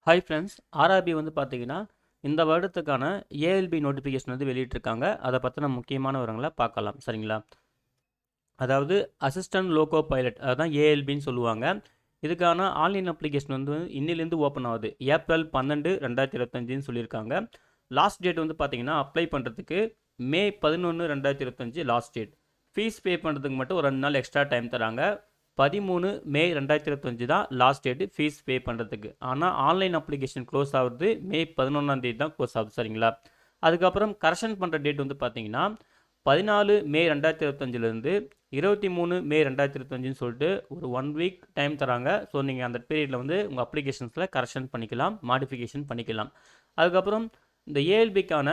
Hi friends, RRB வந்து பார்த்தீங்கன்னா, இந்த வருடத்துக்கான ஏஎல்பி நோட்டிஃபிகேஷன் வந்து வெளியிட்டிருக்காங்க. அதை பத்தின முக்கியமான விவரங்கள பார்க்கலாம். சரிங்களா? அதாவது அசிஸ்டன்ட் லோகோ பைலட் அதுதான் ஏஎல்பின்னு சொல்லுவாங்க. இதுக்கான ஆன்லைன் அப்ளிகேஷன் வந்து இன்னிலேருந்து ஓப்பன் ஆகுது. ஏப்ரல் 12, 2025ன்னு சொல்லியிருக்காங்க. லாஸ்ட் டேட் வந்து பார்த்தீங்கன்னா, அப்ளை பண்ணுறதுக்கு மே 11, 2025 லாஸ்ட் டேட். ஃபீஸ் பே பண்ணுறதுக்கு மட்டும் ஒரு 2 நாள் எக்ஸ்ட்ரா டைம் தராங்க. 13 மே 2025 தான் லாஸ்ட் டேட்டு ஃபீஸ் பே பண்ணுறதுக்கு. ஆனால் ஆன்லைன் அப்ளிகேஷன் க்ளோஸ் ஆகுறது மே 11ஆம் தேதி தான் க்ளோஸ் ஆகுது. சரிங்களா? அதுக்கப்புறம் கரெக்ஷன் பண்ணுற டேட் வந்து பார்த்தீங்கன்னா 14 மே 2025லேருந்து 23 மே 2025ன்னு சொல்லிட்டு ஒரு 1 வீக் டைம் தராங்க. ஸோ நீங்கள் அந்த பீரியடில் வந்து உங்கள் அப்ளிகேஷன்ஸில் கரெக்ஷன் பண்ணிக்கலாம், மாடிஃபிகேஷன் பண்ணிக்கலாம். அதுக்கப்புறம் இந்த ஏஎல்பிக்கான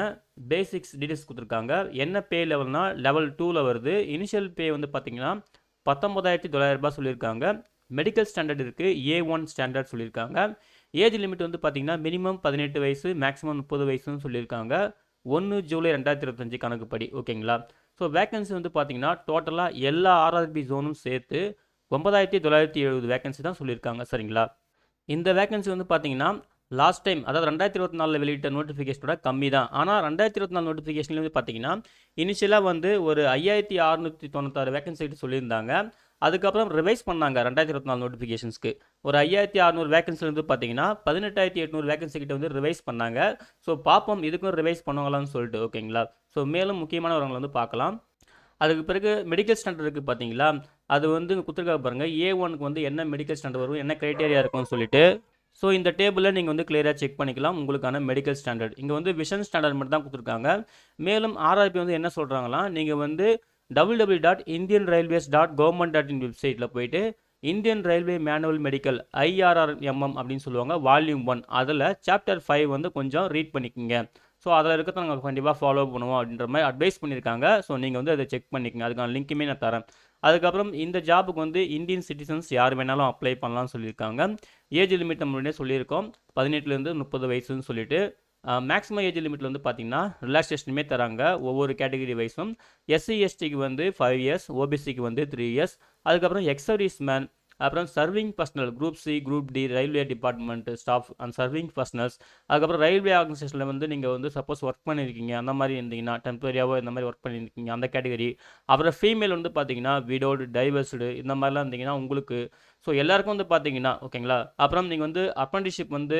பேசிக்ஸ் டீடைல்ஸ் கொடுத்துருக்காங்க. என்ன பே லெவல்னா லெவல் 2ல் வருது. இனிஷியல் பே வந்து பார்த்தீங்கன்னா 19,900 ரூபாய் சொல்லியிருக்காங்க. மெடிக்கல் ஸ்டாண்டர்ட் இருக்குது, A1 ஸ்டாண்டர்ட் சொல்லியிருக்காங்க. ஏஜ் லிமிட் வந்து பார்த்தீங்கன்னா மினிமம் 18 வயசு, மேக்ஸிமம் 30 வயசுன்னு சொல்லியிருக்காங்க. 1 ஜூலை 2025 கணக்குப்படி. ஓகேங்களா? ஸோ வேகன்சி வந்து பார்த்தீங்கன்னா டோட்டலாக எல்லா ஆர்ஆர்பி ஜோனும் சேர்த்து 9,970 வேகன்சி தான் சொல்லியிருக்காங்க. சரிங்களா? இந்த வேகன்சி வந்து பார்த்தீங்கன்னா லாஸ்ட் டைம், அதாவது 2024 வெளியிட்ட நோட்டிஃபிகேஷனோட கம்மி தான். ஆனால் 2024 நோட்டிஃபிகேஷன்ல வந்து பார்த்தீங்கன்னா இனிஷியலாக வந்து ஒரு 5,696 வேகன்சி சொல்லியிருந்தாங்க. அதுக்கப்புறம் ரிவைஸ் பண்ணாங்க 2024 நோட்டிஃபிகேஷன்ஸ்க்கு. ஒரு 5,600 வேகன்சில வந்து பார்த்தீங்கன்னா 18,800 வேகன்சி கிட்ட வந்து ரிவைஸ் பண்ணாங்க. ஸோ பார்ப்போம் இதுக்கும் ரிவைஸ் பண்ணுவாங்களான்னு சொல்லிட்டு. ஓகேங்களா? ஸோ மேலும் முக்கியமான விவரங்களை வந்து பார்க்கலாம். அதுக்கு பிறகு மெடிக்கல் ஸ்டாண்டர்ட் இருக்குது பார்த்தீங்களா? அது வந்து கொடுத்துருக்காங்க பாருங்கள். A1க்கு வந்து என்ன மெடிக்கல் ஸ்டாண்டர்ட் வரும், என்ன க்ரைட்டேரியா இருக்கும்னு சொல்லிட்டு. ஸோ இந்த டேபிளில் நீங்கள் வந்து கிளியராக செக் பண்ணிக்கலாம் உங்களுக்கான மெடிக்கல் ஸ்டாண்டர்ட். இங்கே வந்து விஷன் ஸ்டாண்டர்ட் மட்டும் தான் கொடுத்துருக்காங்க. மேலும் ஆர்ஆர்பி வந்து என்ன சொல்கிறாங்களாம், நீங்கள் வந்து www.indianrailways.government.in வெப்சைட்டில் போயிட்டு Indian railway manual medical IRRMM அப்படின்னு சொல்லுவாங்க, வால்யூம் 1 அதில் சாப்டர் 5 வந்து கொஞ்சம் ரீட் பண்ணிக்கோங்க. ஸோ அதில் இருக்கிறத நாங்கள் கண்டிப்பாக ஃபாலோ பண்ணுவோம் அப்படின்ற மாதிரி அட்வைஸ் பண்ணியிருக்காங்க. ஸோ நீங்கள் வந்து அதை செக் பண்ணிக்கோங்க. அதுக்கான லிங்க்குமே நான் தரேன். அதுக்கப்புறம் இந்த ஜாபுக்கு வந்து இந்தியன் சிட்டிசன்ஸ் யார் வேணாலும் அப்ளை பண்ணலாம்னு சொல்லியிருக்காங்க. ஏஜ் லிமிட் நம்ம முன்னாடியே சொல்லியிருக்கோம், 18லேருந்து 30 வயசுன்னு சொல்லிட்டு. மேக்ஸிமம் ஏஜ் லிமிட்டில் வந்து பார்த்தீங்கன்னா ரிலாக்ஸேஷனுமே தராங்க ஒவ்வொரு கேட்டகரி வைஸும். SC/STக்கு வந்து 5 இயர்ஸ், OBCக்கு வந்து 3 இயர்ஸ். அதுக்கப்புறம் எக்ஸர்வீஸ் மேன், அப்புறம் serving personnel group C, group D, railway department staff and serving personnels. அதுக்கப்புறம் ரயில்வே ஆர்கனைசேஷனில் வந்து நீங்கள் வந்து சப்போஸ் ஒர்க் பண்ணியிருக்கீங்க, அந்த மாதிரி இருந்தீங்கன்னா டெம்பரரியாவோ இந்த மாதிரி ஒர்க் பண்ணியிருக்கீங்க அந்த கேட்டகரி. அப்புறம் ஃபீமேல் வந்து பார்த்தீங்கன்னா விடோடு, டைவர்ஸ்டு இந்த மாதிரிலாம் இருந்தீங்கன்னா உங்களுக்கு. ஸோ எல்லாருக்கும் வந்து பார்த்தீங்கன்னா ஓகேங்களா. அப்புறம் நீங்கள் வந்து அப்ரண்டிஸ்ஷிப் வந்து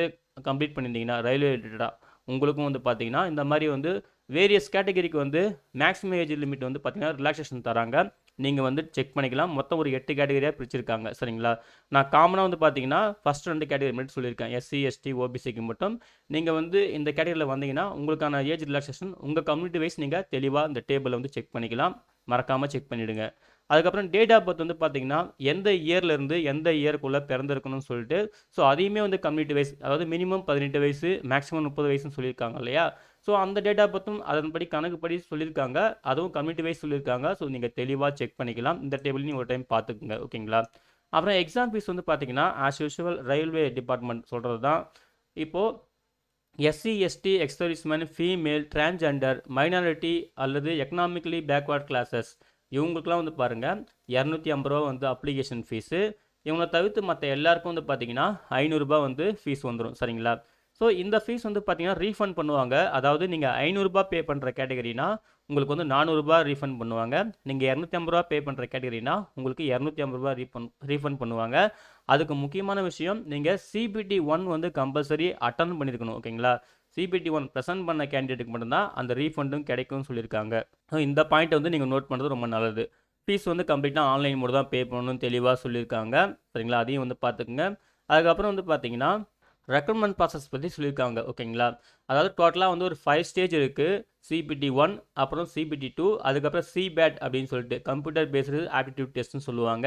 கம்ப்ளீட் பண்ணியிருந்தீங்கன்னா ரயில்வே ரிலேட்டடாக உங்களுக்கும் வந்து பார்த்தீங்கன்னா இந்த மாதிரி வந்து வேரியஸ் கேட்டகரிக்கு வந்து மேக்ஸிமம் ஏஜ் லிமிட் வந்து பார்த்தீங்கன்னா ரிலாக்ஸேஷன் தராங்க. நீங்கள் வந்து செக் பண்ணிக்கலாம். மொத்தம் ஒரு 8 கேட்டகரியாக பிரிச்சிருக்காங்க. சரிங்களா? நான் காமனாக வந்து பார்த்தீங்கன்னா ஃபஸ்ட் 2 கேட்டகரி மட்டும் சொல்லியிருக்கேன், SC/ST OBCக்கு மட்டும். நீங்கள் வந்து இந்த கேட்டகரியில் வந்தீங்கன்னா உங்களுக்கான ஏஜ் ரிலாக்ஸேஷன் உங்கள் கம்யூனிட்டி வைஸ் நீங்கள் தெளிவாக இந்த டேபிளில் வந்து செக் பண்ணிக்கலாம். மறக்காமல் செக் பண்ணிவிடுங்க. அதுக்கப்புறம் டேட் ஆஃப் பர்த் வந்து பார்த்தீங்கன்னா எந்த இயர்லேருந்து எந்த இயருக்குள்ளே பிறந்திருக்கணும்னு சொல்லிட்டு. ஸோ அதையுமே வந்து கம்யூனிட்டி வைஸ், அதாவது மினிமம் 18 வயசு, மேக்ஸிமம் 30 வயசுன்னு சொல்லியிருக்காங்க இல்லையா? ஸோ அந்த டேட் ஆஃப் பர்த்தும் அதன்படி கணக்குப்படி சொல்லியிருக்காங்க. அதுவும் கம்யூனிட்டி வைஸ் சொல்லியிருக்காங்க. ஸோ நீங்கள் தெளிவாக செக் பண்ணிக்கலாம். இந்த டேபிளையும் ஒரு டைம் பார்த்துக்குங்க. ஓகேங்களா? அப்புறம் எக்ஸாம் ஃபீஸ் வந்து பார்த்தீங்கன்னா ஆஸ் யூஷுவல் ரயில்வே டிபார்ட்மெண்ட் சொல்கிறது தான். இப்போது SC/ST, X-serviceman, female, transgender, minority அல்லது எக்கனாமிக்கலி பேக்வர்ட் கிளாஸஸ் இவங்களுக்குலாம் வந்து பாருங்கள் 250 ரூபா வந்து அப்ளிகேஷன் ஃபீஸு. இவங்களை தவிர்த்து மற்ற எல்லாருக்கும் வந்து பார்த்தீங்கன்னா 500 ரூபாய் வந்து ஃபீஸ் வந்துடும். சரிங்களா? ஸோ இந்த ஃபீஸ் வந்து பார்த்தீங்கன்னா ரீஃபண்ட் பண்ணுவாங்க. அதாவது நீங்கள் 500 ரூபாய் பே பண்ணுற கேட்டகரினா உங்களுக்கு வந்து 400 ரூபாய் ரீஃபண்ட் பண்ணுவாங்க. நீங்கள் 250 ரூபாய் பே பண்ணுற கேட்டகரினா உங்களுக்கு 250 ரூபாய் ரீஃபண்ட் பண்ணுவாங்க. அதுக்கு முக்கியமான விஷயம், நீங்கள் CPT 1 வந்து கம்பல்சரி அட்டன் பண்ணியிருக்கணும். ஓகேங்களா? CPT 1 ப்ரெசென்ட் பண்ண கேண்டிடேட்டுக்கு மட்டும்தான் அந்த ரீஃபண்டும் கிடைக்கும்னு சொல்லியிருக்காங்க. இந்த பாயிண்ட்டை வந்து நீங்கள் நோட் பண்ணுறது ரொம்ப நல்லது. ஃபீஸ் வந்து கம்ப்ளீட்டாக ஆன்லைன் மூலம் தான் பே பண்ணணும்னு தெளிவாக சொல்லியிருக்காங்க. சரிங்களா? அதையும் வந்து பார்த்துக்குங்க. அதுக்கப்புறம் வந்து பார்த்தீங்கன்னா ரெக்ரூட்மெண்ட் ப்ராசஸ் பற்றி சொல்லியிருக்காங்க. ஓகேங்களா? அதாவது டோட்டலாக வந்து ஒரு 5 ஸ்டேஜ் இருக்குது. CPT 1, அப்புறம் CPT 2, அதுக்கப்புறம் CBAT அப்படின்னு சொல்லிட்டு கம்ப்யூட்டர் பேஸ்டு ஆப்டிடியூட் டெஸ்ட்னு சொல்லுவாங்க.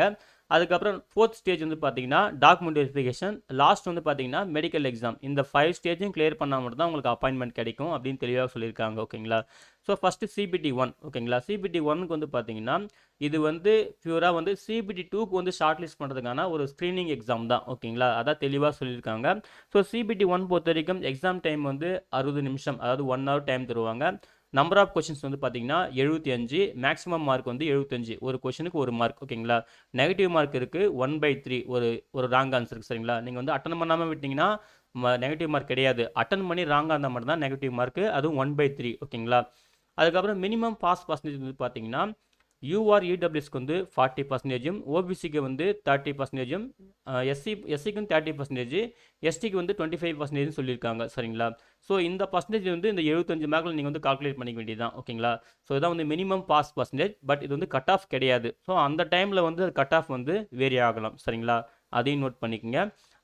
அதுக்கப்புறம் 4th ஸ்டேஜ் வந்து பார்த்தீங்கன்னா டாக்குமெண்ட் வெரிஃபிகேஷன், லாஸ்ட் வந்து பார்த்தீங்கன்னா மெடிக்கல் எக்ஸாம். இந்த 5 ஸ்டேஜும் கிளியர் பண்ணால் மட்டும் தான் உங்களுக்கு அப்பாயின்மெண்ட் கிடைக்கும் அப்படின்னு தெளிவாக சொல்லியிருக்காங்க. ஓகேங்களா? So first CPT 1. ஓகேங்களா? CPT 1க்கு வந்து பார்த்தீங்கன்னா இது வந்து பியூராக வந்து CPT 2க்கு வந்து ஷார்ட் லிஸ்ட் பண்ணுறதுக்கான ஒரு ஸ்க்ரீனிங் எக்ஸாம் தான். ஓகேங்களா? அதான் தெளிவாக சொல்லியிருக்காங்க. ஸோ CPT 1 பொறுத்த வரைக்கும் எக்ஸாம் டைம் வந்து 60 நிமிஷம், அதாவது 1 ஹவர் டைம் தருவாங்க. நம்பர் ஆஃப் கொஷின்ஸ் வந்து பார்த்தீங்கன்னா 75, மேக்ஸிமம் மார்க் வந்து 75. ஒரு கொஷனுக்கு 1 மார்க். ஓகேங்களா? நெகட்டிவ் மார்க் இருக்குது 1/3, ஒரு ராங் ஆன்சருக்கு. சரிங்களா? நீங்கள் வந்து அட்டன் பண்ணாமல் விட்டிங்கன்னா நெகட்டிவ் மார்க் கிடையாது. அட்டன் பண்ணி ராங்காக இருந்தால் மட்டும்தான் நெகட்டிவ் மார்க்கு, அதுவும் 1/3 ஓகேங்களா. அதுக்கப்புறம் மினிமம் பாஸ் பர்சன்டேஜ் வந்து பார்த்தீங்கன்னா யூஆர்இடபிள்யூஎஸ்க்கு வந்து 40%, ஓபிசிக்கு வந்து 30%, எஸ்சிக்கும் 30%, எஸ்டிக்கு வந்து 25% சொல்லியிருக்காங்க சரிங்களா. ஸோ இந்த பர்சன்டேஜ் வந்து இந்த 75 மார்க்கில் நீங்கள் வந்து கால்குலேட் பண்ணிக்க வேண்டியதுதான் ஓகேங்களா. ஸோ இதான் வந்து மினிமம் பாஸ் பர்சன்டேஜ், பட் இது வந்து கட் ஆஃப் கிடையாது. ஸோ அந்த டைமில் வந்து கட் ஆஃப் வந்து வேரி ஆகலாம் சரிங்களா, அதையும் நோட் பண்ணிக்கோங்க.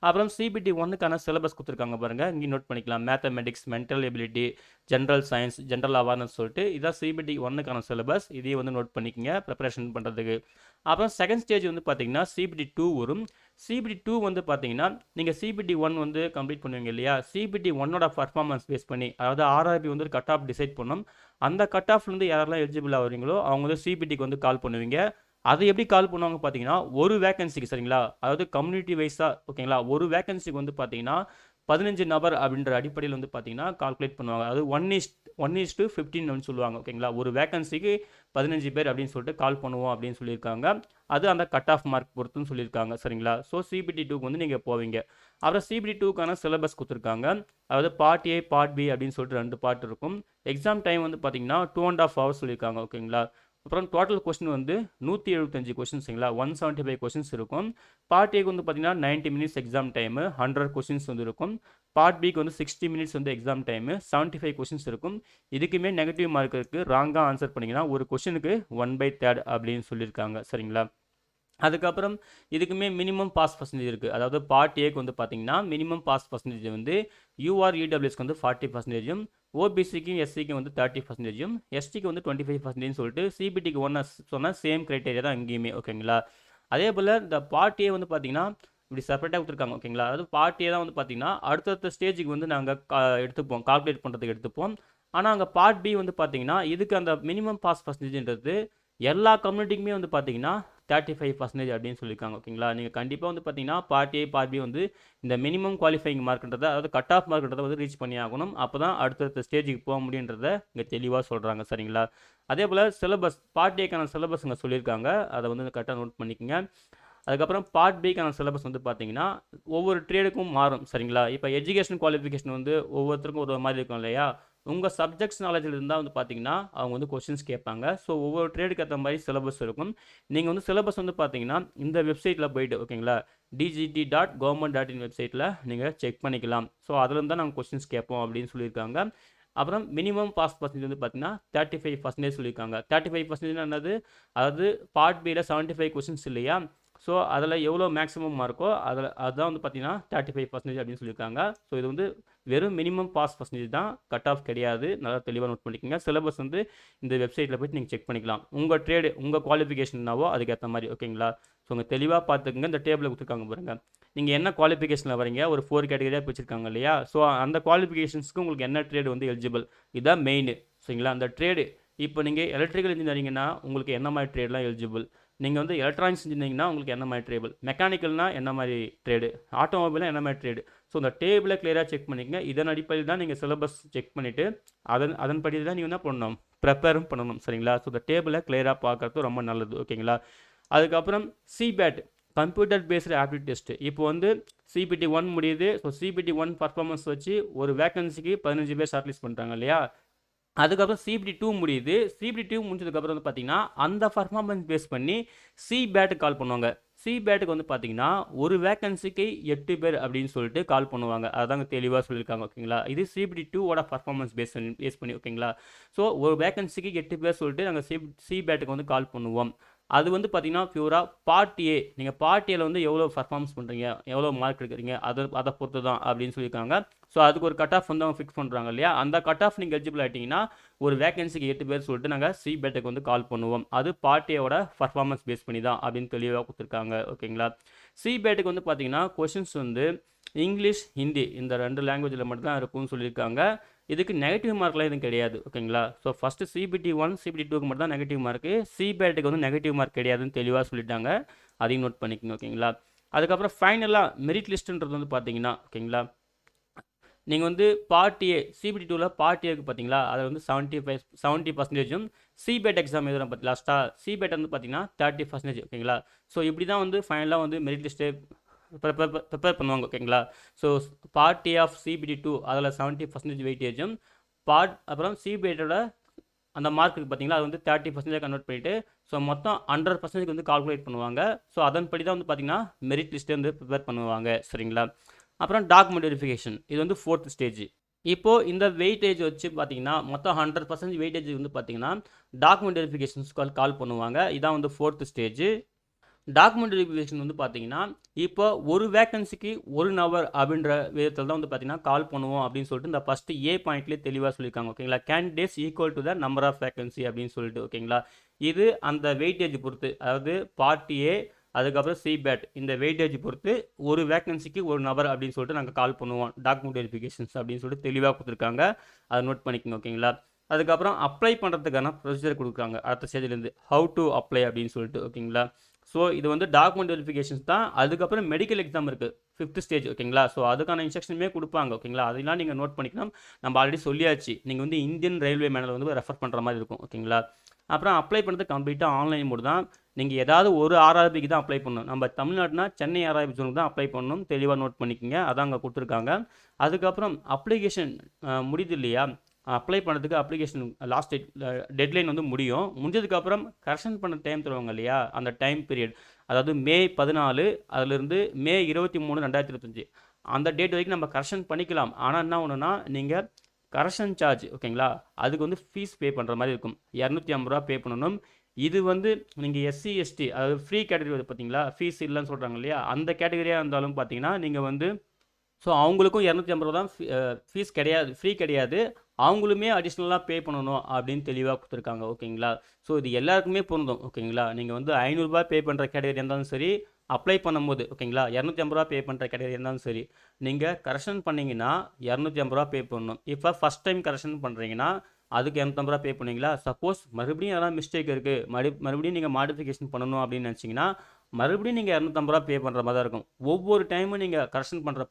அப்புறம் சிபிடி ஒன்னுக்கான சிலபஸ் கொடுத்துருக்காங்க பாருங்கள், இங்கேயும் நோட் பண்ணிக்கலாம். Mathematics, mental ability, general science, general awareness சொல்லிட்டு இதான் சிபிடி ஒன்னுக்கான சிலபஸ். இதையும் வந்து நோட் பண்ணிக்கோங்க ப்ரிப்பரேஷன் பண்ணுறதுக்கு. அப்புறம் செகண்ட் ஸ்டேஜ் வந்து பார்த்தீங்கன்னா சிபிடி 2 வரும். சிபிடி 2 வந்து பார்த்தீங்கன்னா நீங்கள் சிபிடி 1 வந்து கம்ப்ளீட் பண்ணுவீங்க இல்லையா, சிபிடி 1ஓட பர்ஃபார்மன்ஸ் பேஸ் பண்ணி, அதாவது ஆர்ஆர்பி வந்து கட் ஆஃப் டிசைட் பண்ணணும். அந்த கட் ஆஃப்லேருந்து யாரெல்லாம் எலிஜிபிள் ஆகிறீங்களோ அவங்க வந்து சிபிடிக்கு வந்து கால் பண்ணுவீங்க. அது எப்படி கால் பண்ணுவாங்க பார்த்தீங்கன்னா, ஒரு வேகன்சிக்கு சரிங்களா, அதாவது கம்யூனிட்டி வைஸாக ஓகேங்களா, ஒரு வேகன்சிக்கு வந்து பார்த்தீங்கன்னா 15 நபர் அப்படின்ற அடிப்படையில் வந்து பார்த்தீங்கன்னா கால்குலேட் பண்ணுவாங்க. அதாவது 1:15 அப்படின்னு சொல்லுவாங்க ஓகேங்களா. ஒரு வேகன்சிக்கு 15 பேர் அப்படின்னு சொல்லிட்டு கால் பண்ணுவோம் அப்படின்னு சொல்லியிருக்காங்க. அது அந்த கட் ஆஃப் மார்க் பொறுத்துன்னு சொல்லியிருக்காங்க சரிங்களா. ஸோ சிபிடி 2க்கு வந்து நீங்கள் போவீங்க. அப்புறம் சிபிடி 2க்கான சிலபஸ் கொடுத்துருக்காங்க. அதாவது பார்ட் ஏ, பார்ட் பி அப்படின்னு சொல்லிட்டு 2 பார்ட் இருக்கும். எக்ஸாம் டைம் வந்து பார்த்தீங்கன்னா 2.5 hours சொல்லியிருக்காங்க ஓகேங்களா. அப்புறம் டோட்டல் கொஸ்டின் வந்து 175 கொஸ்டின்ஸுங்களா, 175 கொஸ்டின்ஸ் இருக்கும். பார்ட் ஏக்கு வந்து பார்த்தீங்கன்னா 90 மினிட்ஸ் எக்ஸாம் டைமு, 100 கொஸ்டின்ஸ் வந்து இருக்கும். பார்ட் பிக்கு வந்து 60 மினிட்ஸ் வந்து எக்ஸாம் டைமு, 75 கொஸ்டின்ஸ் இருக்கும். இதுக்குமே நெகட்டிவ் மார்க் இருக்குது. ராங்காக ஆன்சர் பண்ணிங்கன்னா ஒரு கொஸ்டினுக்கு 1/3 அப்படின்னு சொல்லியிருக்காங்க சரிங்களா. அதுக்கப்புறம் இதுக்குமே மினிமம் பாஸ் பர்சன்டேஜ் இருக்குது. அதாவது பார்ட் ஏக்கு வந்து பார்த்தீங்கன்னா மினிமம் பாஸ் பர்சன்டேஜ் வந்து யூஆர்இடபிள்யூஎஸ்க்கு வந்து 40%, ஓபிசிக்கும் எஸ்சிக்கும் வந்து 30%, எஸ்டிக்கு வந்து 25% சொல்லிட்டு சிபிடிக்கு ஒன்று சொன்ன சேம் க்ரைட்டேரியா தான் இங்கேயுமே ஓகேங்களா. அதே போல் இந்த பார்ட் ஏ வந்து பார்த்தீங்கன்னா இப்படி செப்பரேட்டாக கொடுத்துருக்காங்க ஓகேங்களா. அதாவது பார்ட் ஏ தான் வந்து பார்த்தீங்கன்னா அடுத்தடுத்த ஸ்டேஜுக்கு வந்து நாங்கள் எடுத்துப்போம், கால்குலேட் பண்ணுறதுக்கு எடுத்துப்போம். ஆனால் அங்கே பார்ட் பி வந்து பார்த்தீங்கன்னா இதுக்கு அந்த மினிமம் பாஸ் பர்சன்டேஜ்ன்றது எல்லா கம்யூனிட்டிக்குமே வந்து பார்த்தீங்கன்னா 35% அப்படின்னு சொல்லியிருக்காங்க ஓகேங்களா. நீங்கள் கண்டிப்பாக வந்து பார்த்தீங்கன்னா பார்ட் ஏ, பார்ட் பி வந்து இந்த மினிமம் குவாலிஃபைங் மார்க்ன்றதை, அதாவது கட் ஆஃப் மார்க்ன்றதை வந்து ரீச் பண்ணி ஆகணும். அப்போ தான் அடுத்தடுத்த ஸ்டேஜுக்கு போக முடியுன்றதை இங்கே தெளிவாக சொல்கிறாங்க சரிங்களா. அதே போல் சிலபஸ் பார்ட் ஏக்கான சிலபஸ் இங்கே சொல்லியிருக்காங்க, அதை வந்து கரெக்டாக நோட் பண்ணிக்கோங்க. அதுக்கப்புறம் பார்ட் பிக்கான சிலபஸ் வந்து பார்த்தீங்கன்னா ஒவ்வொரு ட்ரேடுக்கும் மாறும் சரிங்களா. இப்போ எஜுகேஷன் குவாலிஃபிகேஷன் வந்து ஒவ்வொருத்தருக்கும் ஒரு மாதிரி இருக்கும் இல்லையா. உங்கள் சப்ஜெக்ட்ஸ் நாலேஜில் இருந்தால் வந்து பார்த்தீங்கன்னா அவங்க வந்து கொஸ்டின்ஸ் கேட்பாங்க. ஸோ ஒவ்வொரு ட்ரேடுக்கு ஏற்ற மாதிரி சிலபஸ் இருக்கும். நீங்கள் வந்து சிலபஸ் வந்து பார்த்தீங்கன்னா இந்த வெப்சைட்டில் போயிட்டு ஓகேங்களா, dgt.government.in வெப்சைட்டில் நீங்கள் செக் பண்ணிக்கலாம். ஸோ அதுலேருந்து தான் நாங்கள் கொஸ்டின்ஸ் கேட்போம் அப்படின்னு சொல்லியிருக்காங்க. அப்புறம் மினிமம் பாஸ் பர்சன்டேஜ் வந்து பார்த்தீங்கன்னா 35% சொல்லியிருக்காங்க. 35% என்னது, அதாவது பார்ட் பியில் 75 கொஸ்டின்ஸ் இல்லையா. ஸோ அதில் எவ்வளோ மேக்ஸிமம் மார்க்கோ அதுதான் வந்து பார்த்தீங்கன்னா 35% அப்படின்னு சொல்லியிருக்காங்க. ஸோ இது வந்து வெறும் மினிமம் பாஸ் பர்சன்டேஜ் தான், கட் ஆஃப் கிடையாது. நல்லா தெளிவாக நோட் பண்ணிக்கோங்க. சிலபஸ் வந்து இந்த வெப்சைட்டில் போய்ட்டு நீங்கள் செக் பண்ணிக்கலாம். உங்கள் ட்ரேடு உங்கள் குவாலிஃபிகேஷன் என்னவோ அதுக்கேற்ற மாதிரி ஓகேங்களா. ஸோ உங்கள் தெளிவாக பார்த்துக்குங்க. இந்த டேபிளில் கொடுத்துருக்காங்க பாருங்கள், நீங்கள் என்ன குவாலிஃபிகேஷனில் வரீங்க, ஒரு 4 கேட்டகரியாக பிரிச்சிருக்காங்க இல்லையா. ஸோ அந்த குவாலிஃபிகேஷன்ஸ்க்கு உங்களுக்கு என்ன ட்ரேடு வந்து எலிஜிபிள், இதுதான் மெயின் சரிங்களா. அந்த ட்ரேடு இப்போ நீங்கள் எலக்ட்ரிக்கல் இன்ஜினியரிங்னா உங்களுக்கு என்ன மாதிரி ட்ரேட்லாம் எலிஜிபிள், நீங்கள் வந்து எலக்ட்ரானிக்ஸ் இன்ஜினியரிங்னா உங்களுக்கு என்ன மாதிரி ட்ரேபிள், மெக்கானிக்கல்னா என்ன மாதிரி ட்ரேடு, ஆட்டோமொபைலாக என்ன மாதிரி ட்ரேடு. ஸோ இந்த டேபிளை கிளியராக செக் பண்ணிக்கங்க. இதன் அடிப்படையில் தான் நீங்கள் சிலபஸ் செக் பண்ணிவிட்டு அதன்படி தான் நீங்கள் என்ன பண்ணணும், ப்ரிப்பேரும் பண்ணணும் சரிங்களா. ஸோ இந்த டேபிளை கிளியராக பார்க்குறது ரொம்ப நல்லது ஓகேங்களா. அதுக்கப்புறம் CIPET, computer based aptitude test. இப்போ வந்து சிபிடி 1 முடியுது. ஸோ சிபிடி 1 பர்ஃபார்மன்ஸ் வச்சு ஒரு வேகன்சிக்கு 15 பேர் ஷார்ட்லிஸ்ட் பண்ணுறாங்க இல்லையா. அதுக்கப்புறம் சிபிடி 2 முடியுது. சிபிடி 2 முடிஞ்சதுக்கப்புறம் வந்து பார்த்தீங்கன்னா அந்த பர்ஃபார்மன்ஸ் பேஸ் பண்ணி சிபேட்டுக்கு கால் பண்ணுவாங்க. சிபேட்டுக்கு வந்து பார்த்தீங்கன்னா ஒரு வேகன்சிக்கு 8 பேர் அப்படின்னு சொல்லிட்டு கால் பண்ணுவாங்க. அதாங்க தெளிவாக சொல்லியிருக்காங்க ஓகேங்களா. இது சிபிடி 2ஓட பர்ஃபார்மன்ஸ் பேஸ் பண்ணி ஓகேங்களா. ஸோ ஒரு வேகன்சிக்கு 8 பேர் சொல்லிட்டு நாங்கள் சிபேட்டுக்கு வந்து கால் பண்ணுவோம். அது வந்து பார்த்தீங்கன்னா பியூராக பார்ட் ஏ, நீங்கள் பார்ட் ஏல வந்து எவ்வளோ பர்ஃபார்மன்ஸ் பண்ணுறீங்க, எவ்வளோ மார்க் எடுக்கிறீங்க, அதை பொறுத்து தான் அப்படின்னு சொல்லியிருக்காங்க. ஸோ அதுக்கு ஒரு கட் ஆஃப் வந்து அவங்க ஃபிக்ஸ் பண்ணுறாங்க இல்லையா. அந்த கட் ஆஃப் நீங்கள் எலிஜிபிள் ஆகிட்டிங்கன்னா ஒரு வேகன்சிக்கு 8 பேர் சொல்லிட்டு நாங்கள் சிபேட்டுக்கு வந்து கால் பண்ணுவோம். அது பார்ட் ஏவோட பர்ஃபார்மன்ஸ் பேஸ் பண்ணி தான் அப்படின்னு தெளிவாக கொடுத்துருக்காங்க ஓகேங்களா. சிபேட்டுக்கு வந்து பார்த்தீங்கன்னா கொஷின்ஸ் வந்து இங்கிலீஷ், ஹிந்தி இந்த 2 லாங்குவேஜில் மட்டும் தான் இருக்கும்னு சொல்லியிருக்காங்க. இதுக்கு நெகட்டிவ் மார்க்லாம் எதுவும் கிடையாது ஓகேங்களா. ஸோ ஃபஸ்ட்டு சிபிடி 1, சிபிடி 2க்கு மட்டும் தான் நெகட்டிவ் மார்க்கு, சிபேட்டுக்கு வந்து நெகட்டிவ் மார்க் கிடையாதுன்னு தெளிவாக சொல்லிட்டாங்க. அதையும் நோட் பண்ணிக்கோங்க ஓகேங்களா. அதுக்கப்புறம் ஃபைனலாக மெரிட் லிஸ்ட்டுன்றது வந்து பார்த்தீங்கன்னா ஓகேங்களா, நீங்கள் வந்து பார்ட் ஏ சிபிடி 2ல் பார்ட் ஏக்கு பார்த்தீங்களா, அதில் வந்து 70%, சிபேட் எக்ஸாம் எழுதுகிறோம் பார்த்தீங்களா சிபேட் வந்து பார்த்தீங்கன்னா 30% ஓகேங்களா. ஸோ இப்படி தான் வந்து ஃபைனலாக வந்து மெரிட் லிஸ்ட்டு ப்ரிப்பேர் பண்ணுவாங்க ஓகேங்களா. So part A of CBT 2 அதில் 70% வெயிட்டேஜும், அப்புறம் சிபிஐட்டோட அந்த மார்க்குக்கு பார்த்தீங்களா அது வந்து 30% கன்வெர்ட் பண்ணிவிட்டு, ஸோ மொத்தம் 100% வந்து கால்குலேட் பண்ணுவாங்க. ஸோ அதன்படி தான் வந்து பார்த்தீங்கன்னா மெரிட் லிஸ்ட்டை வந்து ப்ரிப்பேர் பண்ணுவாங்க சரிங்களா. அப்புறம் டாக்குமெண்ட் வெரிஃபிகேஷன், இது வந்து 4th ஸ்டேஜ். இப்போது இந்த வெயிட்டேஜ் வச்சு பார்த்தீங்கன்னா மொத்தம் 100% வெயிட்டேஜ் வந்து பார்த்தீங்கன்னா டாக்குமெண்ட் வெரிஃபிகேஷன்ஸ் கால் பண்ணுவாங்க. இதான் வந்து 4th ஸ்டேஜ். டாக்குமெண்ட் வெரிஃபிகேஷன் வந்து பார்த்தீங்கன்னா இப்போ ஒரு வேகன்சிக்கு 1 நபர் அப்படின்ற விதத்தில் தான் வந்து பார்த்தீங்கன்னா கால் பண்ணுவோம் அப்படின்னு சொல்லிட்டு இந்த ஃபஸ்ட்டு ஏ பாயிண்ட்லேயே தெளிவாக சொல்லியிருக்காங்க ஓகேங்களா. Candidates equal to the number of vacancy அப்படின்னு சொல்லிட்டு ஓகேங்களா. இது அந்த வெயிட்டேஜ் பொறுத்து, அதாவது பார்ட் ஏ அதுக்கப்புறம் சிபேட் இந்த வெயிட்டேஜ் பொறுத்து ஒரு வேகன்சிக்கு 1 நபர் அப்படின்னு சொல்லிட்டு நாங்கள் கால் பண்ணுவோம் டாக்குமெண்ட் வெரிஃபிகேஷன்ஸ் அப்படின்னு சொல்லிட்டு தெளிவாக கொடுத்துருக்காங்க. அதை நோட் பண்ணிக்கோங்க ஓகேங்களா. அதுக்கப்புறம் அப்ளை பண்ணுறதுக்கான ப்ரொசீஜர் கொடுக்குறாங்க அடுத்த ஸ்டேஜ்லேருந்து, ஹவு டு அப்ளை அப்படின்னு சொல்லிட்டு ஓகேங்களா. ஸோ இது வந்து டாக்குமெண்ட் வெரிஃபிகேஷன்ஸ் தான். அதுக்கப்புறம் மெடிக்கல் எக்ஸாம் இருக்குது 5th ஸ்டேஜ் ஓகேங்களா. ஸோ அதுக்கான இன்ஸ்ட்ரக்ஷனுமே கொடுப்பாங்க ஓகேங்களா. அதெல்லாம் நீங்கள் நோட் பண்ணிக்கணும். நம்ம ஆல்ரெடி சொல்லியாச்சு, நீங்கள் வந்து இந்தியன் ரயில்வே மேனுவல் வந்து ரெஃபர் பண்ணுற மாதிரி இருக்கும் ஓகேங்களா. அப்புறம் அப்ளை பண்ணுறது கம்ப்ளீட்டாக ஆன்லைன் மோடு தான். நீங்கள் ஏதாவது ஒரு ஆர்ஆர்பிக்கு தான் அப்ளை பண்ணணும். நம்ம தமிழ்நாடுனா சென்னை ஆர்ஆர்பி ஜோனுக்கு தான் அப்ளை பண்ணணும். தெளிவாக நோட் பண்ணிக்கோங்க. அதான் அங்கே கொடுத்துருக்காங்க. அதுக்கப்புறம் அப்ளிகேஷன் முடியுது இல்லையா, அப்ளை பண்ணுறதுக்கு அப்ளிகேஷன் லாஸ்ட் டெட்லைன் வந்து முடிஞ்சதுக்கப்புறம் கரெக்ஷன் பண்ண டைம் தருவாங்க இல்லையா, அந்த டைம் பீரியட், அதாவது மே 14 அதிலிருந்து மே 23 2025 அந்த டேட் வரைக்கும் நம்ம கரெக்ஷன் பண்ணிக்கலாம். ஆனால் என்ன ஒன்றுனா நீங்கள் கரெக்ஷன் சார்ஜ் ஓகேங்களா, அதுக்கு வந்து ஃபீஸ் பே பண்ணுற மாதிரி இருக்கும். 250 ரூபா பே பண்ணணும். இது வந்து நீங்கள் எஸ்சி எஸ்டி அதாவது ஃப்ரீ கேட்டகரி பார்த்தீங்களா, ஃபீஸ் இல்லைன்னு சொல்கிறாங்க இல்லையா, அந்த கேட்டகரியாக இருந்தாலும் பார்த்தீங்கன்னா நீங்கள் வந்து ஸோ அவங்களுக்கும் 250 தான் ஃபீஸ் கிடையாது, ஃப்ரீ கிடையாது. அவங்களுமே அடிஷ்னலாக பே பண்ணணும் அப்படின்னு தெளிவாக கொடுத்துருக்காங்க ஓகேங்களா. ஸோ இது எல்லாருக்குமே பொருந்தும் ஓகேங்களா. நீங்கள் வந்து 500 ரூபாய் பே பண்ணுற கேட்டகரி இருந்தாலும் சரி, அப்ளை பண்ணும்போது ஓகேங்களா 250 ரூபா பே பண்ணுற கேட்டகரி இருந்தாலும் சரி, நீங்கள் கரெக்ஷன் பண்ணிங்கன்னா 250 ரூபா பே பண்ணணும். இப்போ ஃபஸ்ட் டைம் கரெக்ஷன் பண்ணுறீங்கன்னா அதுக்கு 250 ரூபா பே பண்ணுவீங்களா. சப்போஸ் மறுபடியும் எதாவது மிஸ்டேக் இருக்குது, மறுபடியும் நீங்கள் மாடிஃபிகேஷன் பண்ணணும் அப்படின்னு நினச்சிங்கன்னா மறுபடியும் நீங்கள் 250 ரூபா பே பண்ணுற மாதிரி தான் இருக்கும். ஒவ்வொரு டைமும் நீங்கள் கரெக்ஷன் பண்ணுற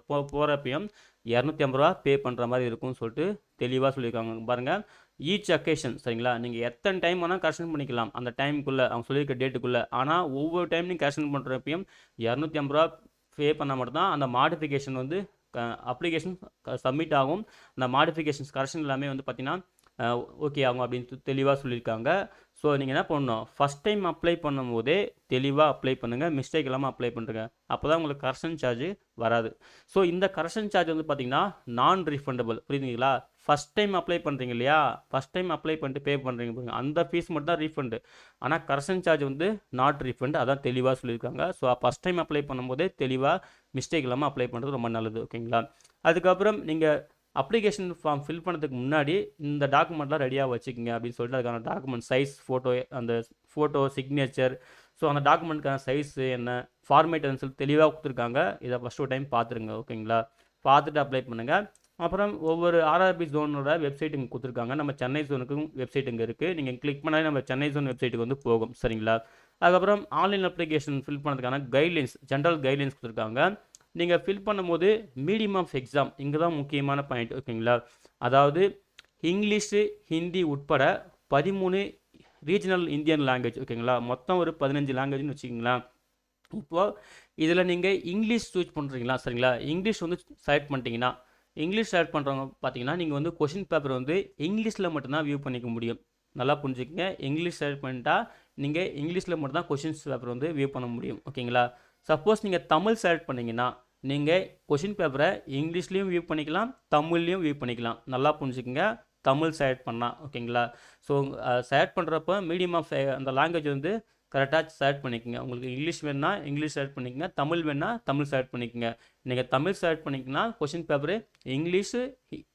போகிறப்பையும் 250 ரூபா பே பண்ணுற மாதிரி இருக்கும்னு சொல்லிட்டு தெளிவாக சொல்லியிருக்காங்க பாருங்கள். ஈச் அக்கேஷன் சரிங்களா, நீங்கள் எத்தனை டைம் வேணால் கரெக்ஷன் பண்ணிக்கலாம் அந்த டைமுக்குள்ளே, அவங்க சொல்லியிருக்க டேட்டுக்குள்ளே. ஆனால் ஒவ்வொரு டைம் நீங்கள் கரெக்ஷன் பண்ணுறப்பையும் 250 ரூபா பே பண்ணால் மட்டும்தான் அந்த மாடிஃபிகேஷன் வந்து அப்ளிகேஷன் சப்மிட் ஆகும். அந்த மாடிஃபிகேஷன்ஸ் கரெக்ஷன் எல்லாமே வந்து பார்த்திங்கன்னா ஓகே ஆகும் அப்படின்னு தெளிவாக சொல்லியிருக்காங்க. ஸோ நீங்கள் என்ன பண்ணணும், ஃபஸ்ட் டைம் அப்ளை பண்ணும்போதே தெளிவாக அப்ளை பண்ணுங்கள், மிஸ்டேக் இல்லாமல் அப்ளை பண்ணுறங்க. அப்போ தான் உங்களுக்கு கரெக்ஷன் சார்ஜ் வராது. ஸோ இந்த கரெக்ஷன் சார்ஜ் வந்து பார்த்திங்கன்னா நான் ரீஃபண்டபிள், புரியுதுங்களா. ஃபஸ்ட் டைம் அப்ளை பண்ணுறீங்க இல்லையா, ஃபஸ்ட் டைம் அப்ளை பண்ணிட்டு பே பண்ணுறீங்க பாருங்க, அந்த ஃபீஸ் மட்டும் தான் ரீஃபண்டு. ஆனால் கரெக்ஷன் சார்ஜ் வந்து நாட் ரீஃபண்ட், அதான் தெளிவாக சொல்லியிருக்காங்க. ஸோ ஃபஸ்ட் டைம் அப்ளை பண்ணும்போதே தெளிவாக மிஸ்டேக் இல்லாமல் அப்ளை பண்ணுறது ரொம்ப நல்லது ஓகேங்களா. அதுக்கப்புறம் நீங்கள் அப்ளிகேஷன் ஃபார்ம் ஃபில் பண்ணுறதுக்கு முன்னாடி இந்த டாக்குமெண்ட்லாம் ரெடியாக வச்சுக்கோங்க அப்படின்னு சொல்லிட்டு அதுக்கான டாக்குமெண்ட் சைஸ், அந்த ஃபோட்டோ சிக்னேச்சர், ஸோ அந்த டாக்குமெண்ட்டுக்கான சைஸு என்ன, ஃபார்மேட்டுன்னு சொல்லி தெளிவாக கொடுத்துருக்காங்க. இதை ஃபஸ்ட் ஒரு டைம் பார்த்துருங்க ஓகேங்களா. பார்த்துட்டு அப்ளை பண்ணுங்கள். அப்புறம் ஒவ்வொரு ஆர்ஆர்பி ஜோனோட வெப்சைட் இங்கே கொடுத்துருக்காங்க. நம்ம சென்னை ஜோனுக்கும் வெப்சைட் இங்கே இருக்குது. நீங்கள் கிளிக் பண்ணாலே நம்ம சென்னை ஜோன் வெப்சைட்டுக்கு வந்து போகும் சரிங்களா. அதுக்கப்புறம் ஆன்லைன் அப்ளிகேஷன் ஃபில் பண்ணுறதுக்கான கைட்லைன்ஸ், ஜென்ரல் கைட்லைன்ஸ் கொடுத்துருக்காங்க. நீங்கள் ஃபில் பண்ணும்போது மீடியம் ஆஃப் எக்ஸாம் இங்கே தான் முக்கியமான பாயிண்ட் ஓகேங்களா. அதாவது இங்கிலீஷு ஹிந்தி உட்பட 13 ரீஜனல் இந்தியன் லாங்குவேஜ் ஓகேங்களா. மொத்தம் ஒரு 15 லாங்குவேஜ்னு வச்சுக்கிங்களா. இப்போது இதில் நீங்கள் இங்கிலீஷ் சூஸ் பண்ணுறீங்களா சரிங்களா. இங்கிலீஷ் வந்து செலக்ட் பண்ணிட்டீங்கன்னா, இங்கிலீஷ் செலக்ட் பண்ணுறவங்க பார்த்தீங்கன்னா நீங்கள் வந்து கொஷின் பேப்பர் வந்து இங்கிலீஷில் மட்டும்தான் வியூ பண்ணிக்க முடியும். நல்லா புரிஞ்சுக்கங்க, இங்கிலீஷ் செலக்ட் பண்ணிட்டா நீங்கள் இங்கிலீஷில் மட்டும்தான் கொஷின்ஸ் பேப்பர் வந்து வியூ பண்ண முடியும் ஓகேங்களா. சப்போஸ் நீங்கள் தமிழ் செலக்ட் பண்ணிங்கன்னா நீங்கள் கொஷின் பேப்பரை இங்கிலீஷ்லேயும் வியூ பண்ணிக்கலாம், தமிழ்லேயும் வியூ பண்ணிக்கலாம். நல்லா புரிஞ்சுக்கங்க, தமிழ் செலக்ட் பண்ணால் ஓகேங்களா. ஸோ செலக்ட் பண்ணுறப்போ மீடியம் ஆஃப் அந்த லாங்குவேஜ் வந்து கரெக்டாக செலக்ட் பண்ணிக்கோங்க. உங்களுக்கு இங்கிலீஷ் வேணுன்னா இங்கிலீஷ் செலக்ட் பண்ணிக்கோங்க, தமிழ் வேணுன்னா தமிழ் செலக்ட் பண்ணிக்கோங்க. நீங்கள் தமிழ் செலக்ட் பண்ணிங்கன்னா கொஷின் பேப்பரு இங்கிலீஷு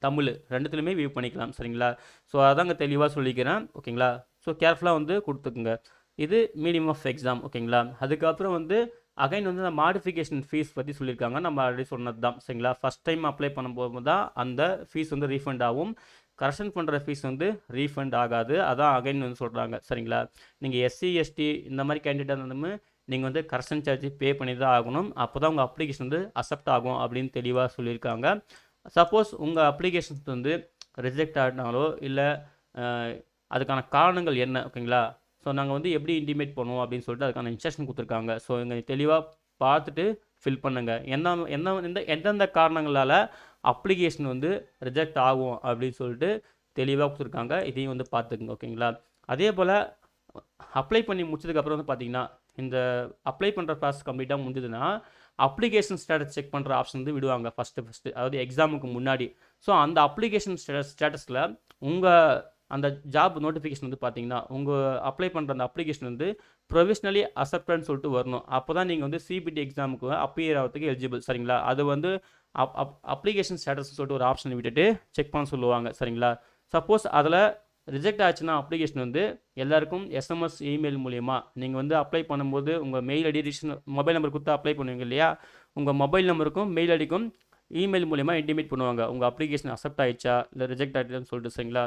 தமிழ் ரெண்டுத்துலையுமே வியூ பண்ணிக்கலாம் சரிங்களா. ஸோ அதாங்க தெளிவாக சொல்லிக்கிறேன் ஓகேங்களா. ஸோ கேர்ஃபுல்லாக வந்து கொடுத்துக்குங்க. இது மீடியம் ஆஃப் எக்ஸாம் ஓகேங்களா. அதுக்கப்புறம் வந்து அகைன் வந்து அந்த மாடிஃபிகேஷன் ஃபீஸ் பற்றி சொல்லியிருக்காங்க. நம்ம ஆல்ரெடி சொன்னது தான் சரிங்களா. ஃபஸ்ட் டைம் அப்ளை பண்ணும்போது தான் அந்த ஃபீஸ் வந்து ரீஃபண்ட் ஆகும். கரெக்ஷன் பண்ணுற ஃபீஸ் வந்து ரீஃபண்ட் ஆகாது. அதான் அகைன் வந்து சொல்கிறாங்க சரிங்களா. நீங்கள் எஸ்சி எஸ்டி இந்த மாதிரி கேண்டிடேட் இருந்தாலுமே நீங்கள் வந்து கரெக்ஷன் சார்ஜ் பே பண்ணி தான் ஆகணும். அப்போ தான் உங்கள் அப்ளிகேஷன் வந்து அக்செப்ட் ஆகும் அப்படின்னு தெளிவாக சொல்லியிருக்காங்க. சப்போஸ் உங்கள் அப்ளிகேஷன்ஸ் வந்து ரிஜெக்ட் ஆகினாலோ இல்லை அதுக்கான காரணங்கள் என்ன ஓகேங்களா. ஸோ நாங்கள் வந்து எப்படி இன்டிமேட் பண்ணுவோம் அப்படின்னு சொல்லிட்டு அதுக்கான இன்ஸ்ட்ரக்ஷன் கொடுத்துருக்காங்க. ஸோ இங்கே தெளிவாக பார்த்துட்டு ஃபில் பண்ணுங்கள். எந்தெந்த காரணங்களால் அப்ளிகேஷன் வந்து ரிஜெக்ட் ஆகும் அப்படின்னு சொல்லிட்டு தெளிவாக கொடுத்துருக்காங்க. இதையும் வந்து பார்த்துக்குங்க. ஓகேங்களா? அதே போல் அப்ளை பண்ணி முடிச்சதுக்கப்புறம் வந்து பார்த்தீங்கன்னா, இந்த அப்ளை பண்ணுற ப்ராசஸ் கம்ப்ளீட்டாக முடிஞ்சதுன்னா அப்ளிகேஷன் ஸ்டேட்டஸ் செக் பண்ணுற ஆப்ஷன் வந்து விடுவாங்க ஃபஸ்ட்டு, அதாவது எக்ஸாமுக்கு முன்னாடி. ஸோ அந்த அப்ளிகேஷன் ஸ்டேட்டஸில் உங்கள் அந்த ஜாப் நோட்டிஃபிகேஷன் வந்து பார்த்தீங்கன்னா, உங்கள் அப்ளை பண்ணுற அந்த அப்ளிகேஷன் வந்து ப்ரொவிஷ்னலி அக்செப்டட்னு சொல்லிட்டு வரணும். அப்போ தான் நீங்கள் வந்து சிபிடி எக்ஸாமுக்கு அப்பியர் ஆகிறதுக்கு எலிஜிபிள். சரிங்களா? அது வந்து அப்ளிகேஷன் ஸ்டேட்டஸ் சொல்லிட்டு ஒரு ஆப்ஷன் விட்டுட்டு செக் பண்ண சொல்லுவாங்க. சரிங்களா? சப்போஸ் அதில் ரிஜெக்ட் ஆச்சுன்னா அப்ளிகேஷன் வந்து எல்லாருக்கும் எஸ்எம்எஸ் இமெயில் மூலிமா நீங்கள் வந்து அப்ளை பண்ணும்போது உங்கள் மெயில் ஐடி மொபைல் நம்பர் கொடுத்து அப்ளை பண்ணுவீங்க இல்லையா, உங்கள் மொபைல் நம்பருக்கும் மெயில் ஐடிக்கும் இமெயில் மூலிமா இன்டிமேட் பண்ணுவாங்க உங்கள் அப்ளிகேஷன் அக்செப்ட் ஆயிடுச்சா இல்லை ரிஜெக்ட் ஆகிடுச்சான்னு சொல்லிட்டு. சரிங்களா?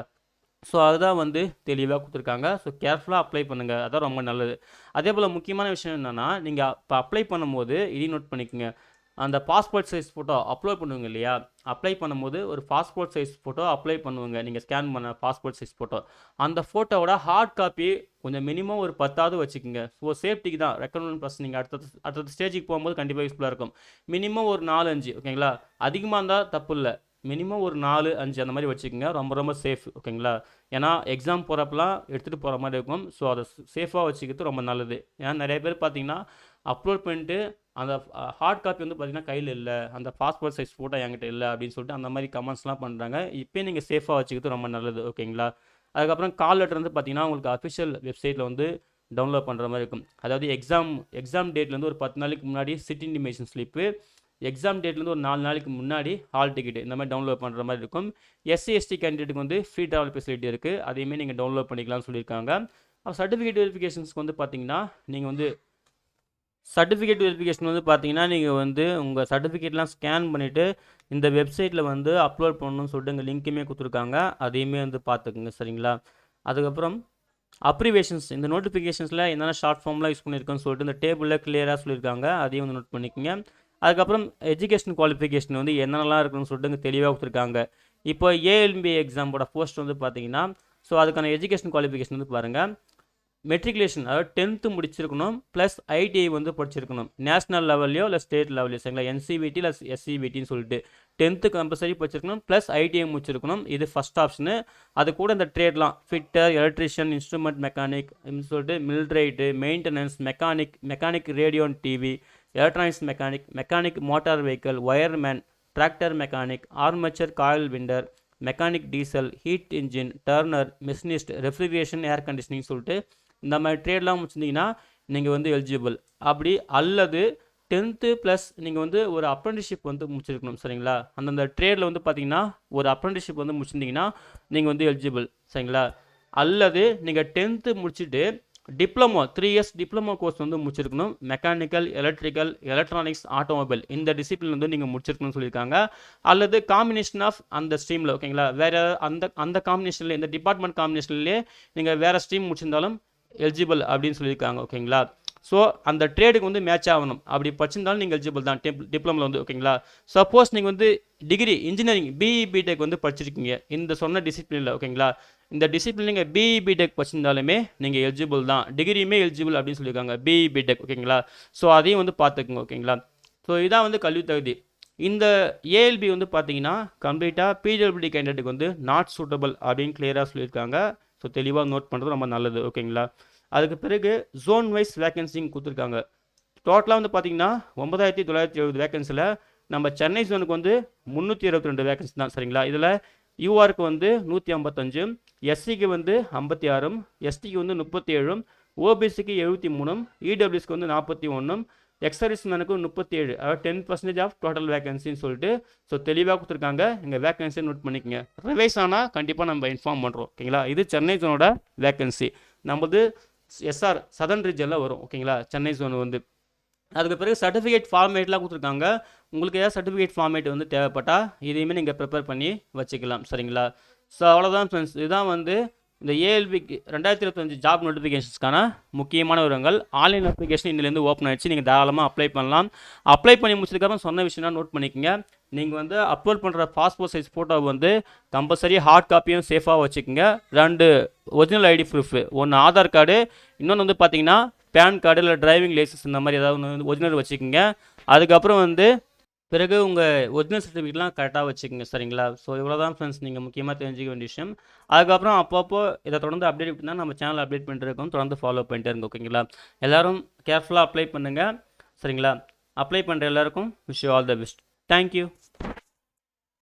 ஸோ அதுதான் வந்து தெளிவாக கொடுத்துருக்காங்க. ஸோ கேர்ஃபுல்லாக அப்ளை பண்ணுங்கள், அதான் ரொம்ப நல்லது. அதே போல் முக்கியமான விஷயம் என்னென்னா, நீங்கள் இப்போ அப்ளை பண்ணும்போது இதையும் நோட் பண்ணிக்கோங்க. அந்த பாஸ்போர்ட் சைஸ் ஃபோட்டோ அப்லோட் பண்ணுவீங்க இல்லையா, அப்ளை பண்ணும்போது ஒரு பாஸ்போர்ட் சைஸ் ஃபோட்டோ அப்ளை பண்ணுவீங்க. நீங்கள் ஸ்கேன் பண்ண பாஸ்போர்ட் சைஸ் ஃபோட்டோ, அந்த ஃபோட்டோவோட ஹார்ட் காப்பி கொஞ்சம் மினிமம் ஒரு 10ஆவது வச்சுக்கோங்க. ஸோ சேஃப்டிக்கு தான் ரெக்கமெண்ட் ப்ளஸ். நீங்கள் அடுத்த ஸ்டேஜுக்கு போகும்போது கண்டிப்பாக யூஸ்ஃபுல்லாக இருக்கும். மினிமம் ஒரு 4-5, ஓகேங்களா? அதிகமாக இருந்தால் தப்பு இல்லை, மினிமம் ஒரு 4-5 அந்த மாதிரி வச்சுக்கோங்க. ரொம்ப ரொம்ப சேஃப். ஓகேங்களா? ஏன்னா எக்ஸாம் போகிறப்பெல்லாம் எடுத்துகிட்டு போகிற மாதிரி இருக்கும். ஸோ அதை சேஃபாக வச்சுக்கிறது ரொம்ப நல்லது. ஏன்னா நிறைய பேர் பார்த்தீங்கன்னா அப்லோட் பண்ணிட்டு அந்த ஹார்ட் காப்பி வந்து பார்த்தீங்கன்னா கையில் இல்லை, அந்த பாஸ்போர்ட் சைஸ் ஃபோட்டோ என்கிட்ட இல்லை அப்படின்னு சொல்லிட்டு அந்த மாதிரி கமெண்ட்ஸ்லாம் பண்ணுறாங்க. இப்போ நீங்கள் சேஃபாக வச்சுக்கிறது ரொம்ப நல்லது. ஓகேங்களா? அதுக்கப்புறம் கால் லெட்டர் வந்து பார்த்தீங்கன்னா உங்களுக்கு அஃபிஷியல் வெப்சைட்டில் வந்து டவுன்லோட் பண்ணுற மாதிரி இருக்கும். அதாவது எக்ஸாம் டேட்லேருந்து ஒரு 10 நாளைக்கு முன்னாடி சிட் இன்டிமேஷன் ஸ்லிப்பு, எக்ஸாம் டேட்லேருந்து ஒரு 4 நாளைக்கு முன்னாடி ஹால் டிக்கெட் இந்த மாதிரி டவுன்லோட் பண்ணுற மாதிரி இருக்கும். எஸ்சி/எஸ்டி கேண்டிடேட்டுக்கு வந்து ஃப்ரீ ட்ராவல் ஃபெசிலிட்டி இருக்குது, அதையுமே நீங்கள் டவுன்லோட் பண்ணிக்கலாம்னு சொல்லியிருக்காங்க. சர்டிஃபிகேட் வெரிஃபிகேஷன்ஸ்க்கு வந்து பார்த்தீங்கன்னா நீங்கள் வந்து சர்டிஃபிகேட் வெரிஃபிகேஷன் வந்து பார்த்தீங்கன்னா நீங்கள் வந்து உங்கள் சர்டிஃபிகேட்லாம் ஸ்கேன் பண்ணிவிட்டு இந்த வெப்சைட்டில் வந்து அப்லோட் பண்ணணும்னு சொல்லிட்டு இங்கே லிங்க்குமே கொடுத்துருக்காங்க, அதையுமே வந்து பார்த்துக்குங்க. சரிங்களா? அதுக்கப்புறம் அப்ரிவேஷன்ஸ், இந்த நோட்டிஃபிகேஷன்ஸில் என்னென்ன ஷார்ட் ஃபார்ம்லாம் யூஸ் பண்ணியிருக்கோன்னு சொல்லிட்டு இந்த டேபிளில் கிளியராக சொல்லியிருக்காங்க, அதையும் வந்து நோட் பண்ணிக்கோங்க. அதுக்கப்புறம் எஜுகேஷன் குவாலிஃபிகேஷன் வந்து என்னென்னலாம் இருக்குன்னு சொல்லிட்டு இங்கே தெளிவாக கொடுத்துருக்காங்க. இப்போ ஏஎல்பி எக்ஸாமோட போஸ்ட் வந்து பார்த்தீங்கன்னா, ஸோ அதுக்கான எஜுகேஷன் குவாலிஃபிகேஷன் வந்து பாருங்கள், மெட்ரிகுலேஷன் அதாவது 10th முடிச்சிருக்கணும், ப்ளஸ் ஐடிஐ வந்து படிச்சிருக்கணும், நேஷனல் லெவல்லையோ இல்லை ஸ்டேட் லெவல்லையோ. சரிங்களா? என்சிவிடி இல்லை எஸ்சிவிடின்னு சொல்லிட்டு 10th கம்பல்சரி படிச்சிருக்கணும், ப்ளஸ் ஐடிஐ முடிச்சிருக்கணும். இது ஃபஸ்ட் ஆப்ஷனு. அது கூட இந்த ட்ரேட்லாம் ஃபிட்டர், எலக்ட்ரிஷியன், இன்ஸ்ட்ருமெண்ட் மெக்கானிக் சொல்லிட்டு millwright, maintenance, mechanic radio and TV, electronics mechanic motor vehicle, wireman, tractor mechanic, armature coil winder, mechanic diesel, heat engine, turner, machinist, refrigeration, air conditioning சொல்லிட்டு இந்த மாதிரி ட்ரேட்லாம் முடிச்சிருந்தீங்கன்னா நீங்கள் வந்து எலிஜிபிள். அப்படி அல்லது 10th ப்ளஸ் நீங்கள் வந்து ஒரு அப்ரெண்டிஸ்ஷிப் வந்து முடிச்சிருக்கணும். சரிங்களா? அந்தந்த ட்ரேடில் வந்து பார்த்தீங்கன்னா ஒரு அப்ரெண்டிஸ்ஷிப் வந்து முடிச்சிருந்தீங்கன்னா நீங்கள் வந்து எலிஜிபிள். சரிங்களா? அல்லது நீங்கள் 10th முடிச்சுட்டு டிப்ளமோ 3 இயர்ஸ் டிப்ளமோ கோர்ஸ் வந்து முடிச்சிருக்கணும், மெக்கானிக்கல், எலக்ட்ரிக்கல், எலக்ட்ரானிக்ஸ், ஆட்டோமொபைல் இந்த டிசிப்ளின் வந்து நீங்கள் முடிச்சிருக்கணும்னு சொல்லியிருக்காங்க. அல்லது காம்பினேஷன் ஆஃப் அந்த ஸ்ட்ரீமில், ஓகேங்களா, வேறு அந்த காம்பினேஷனில், இந்த டிபார்ட்மெண்ட் காம்பினேஷன்லேயே நீங்கள் வேறு ஸ்ட்ரீம் முடிச்சிருந்தாலும் எலிஜிபிள் அப்படின்னு சொல்லியிருக்காங்க. ஓகேங்களா? ஸோ அந்த ட்ரேடுக்கு வந்து மேட்ச் ஆகணும், அப்படி படிச்சிருந்தாலும் நீங்கள் எலிஜிபிள் தான் டிப்ளமோவில் வந்து. ஓகேங்களா? சப்போஸ் நீங்கள் வந்து டிகிரி இன்ஜினியரிங் பிஇ பிடெக் வந்து படிச்சிருக்கீங்க இந்த சொன்ன டிசிப்ளினில், ஓகேங்களா, இந்த டிசிப்ளின் நீங்கள் பிஇ பிடெக் படிச்சிருந்தாலுமே நீங்கள் எலிஜிபிள் தான், டிகிரியுமே எலிஜிபிள் அப்படின்னு சொல்லியிருக்காங்க பிஇ பிடெக். ஓகேங்களா? ஸோ அதையும் வந்து பார்த்துக்குங்க. ஓகேங்களா? ஸோ இதான் வந்து கல்வி தகுதி. இந்த ஏஎல்பி வந்து பார்த்தீங்கன்னா கம்ப்ளீட்டாக பிடபிள்யூடி கேண்டிடேட்டுக்கு வந்து நாட் சூட்டபிள் அப்படின்னு கிளியராக சொல்லியிருக்காங்க. ஸோ தெளிவாக நோட் பண்ணுறது ரொம்ப நல்லது. ஓகேங்களா? அதுக்கு பிறகு ஜோன் வைஸ் வேக்கன்சிங் கொடுத்துருக்காங்க. டோட்டலாக வந்து பார்த்தீங்கன்னா 9970 வேக்கன்சியில் நம்ம சென்னை ஜோனுக்கு வந்து 322 வேக்கன்சி தான். சரிங்களா? இதில் யூஆருக்கு வந்து 155, எஸ்சிக்கு வந்து 56, எஸ்டிக்கு வந்து 37, ஓபிசிக்கு 73, இடபிள்யூஸ்க்கு வந்து 41, எக்ஸர்வீஸ் மேனுக்கு 37, அதாவது 10% ஆஃப் டோட்டல் வேகன்சின்னு சொல்லிட்டு ஸோ தெளிவாக கொடுத்துருக்காங்க. இங்கே வேகன்சியை நோட் பண்ணிக்கோங்க. ரிவைஸ் ஆனால் கண்டிப்பாக நம்ம இன்ஃபார்ம் பண்ணுறோம். ஓகேங்களா? இது சென்னை ஜோனோட வேகன்சி. நம்மது எஸ்ஆர் சதர்ன் ரீஜனில் வரும். ஓகேங்களா? சென்னை ஜோன் வந்து. அதுக்கு பிறகு சர்டிஃபிகேட் ஃபார்மேட்லாம் கொடுத்துருக்காங்க. உங்களுக்கு ஏதாவது சர்டிஃபிகேட் ஃபார்மேட் வந்து தேவைப்பட்டால் இதையுமே நீங்கள் ப்ரிப்பேர் பண்ணி வச்சுக்கலாம். சரிங்களா? ஸோ அவ்வளோதான் ஃப்ரெண்ட்ஸ். இதுதான் வந்து இந்த ஏஎல்பிக்கு 2025 ஜாப் நோட்டிஃபிகேஷன்ஸ்க்கான முக்கியமான விவரங்கள். ஆன்லைன் அப்ளிகேஷன் இன்னிலேருந்து ஓப்பன் ஆகிடுச்சு, நீங்கள் தாராளமாக அப்ளை பண்ணலாம். அப்ளை பண்ணி முடிச்சதுக்கப்புறம் சொன்ன விஷயம்னா நோட் பண்ணிக்கோங்க. நீங்கள் வந்து அப்லோட் பண்ணுற பாஸ்போர்ட் சைஸ் ஃபோட்டோ வந்து கம்பல்சரி ஹார்ட் காப்பியும் சேஃபாக வச்சுக்கோங்க. 2 ஒரிஜினல் ஐடி ப்ரூஃபு, ஒன்று ஆதார் கார்டு, இன்னொன்று வந்து பார்த்தீங்கன்னா பேன் கார்டு இல்லை டிரைவிங் லைசன்ஸ் இந்த மாதிரி ஏதாவது ஒன்று ஒரிஜினல் வச்சுக்கோங்க. அதுக்கப்புறம் வந்து பிறகு உங்கள் ஒரிஜினல் சர்டிஃபிகேட்லாம் கரெக்டாக வச்சுக்கோங்க சரிங்களா. ஸோ இவ்வளோ தான் ஃப்ரெண்ட்ஸ் நீங்கள் முக்கியமாக தெரிஞ்சுக்க வேண்டிய விஷயம். அதுக்கப்புறம் அப்பப்போ இதை தொடர்ந்து அப்டேட் பண்ணினா நம்ம சேனல் அப்டேட் பண்ணிட்டு இருக்கோம், தொடர்ந்து ஃபாலோ பண்ணிட்டே இருங்க ஓகேங்களா. எல்லோரும் கேர்ஃபுல்லாக அப்ளை பண்ணுங்கள் சரிங்களா. அப்ளை பண்ணுற எல்லாருக்கும் wish you all the best. Thank you.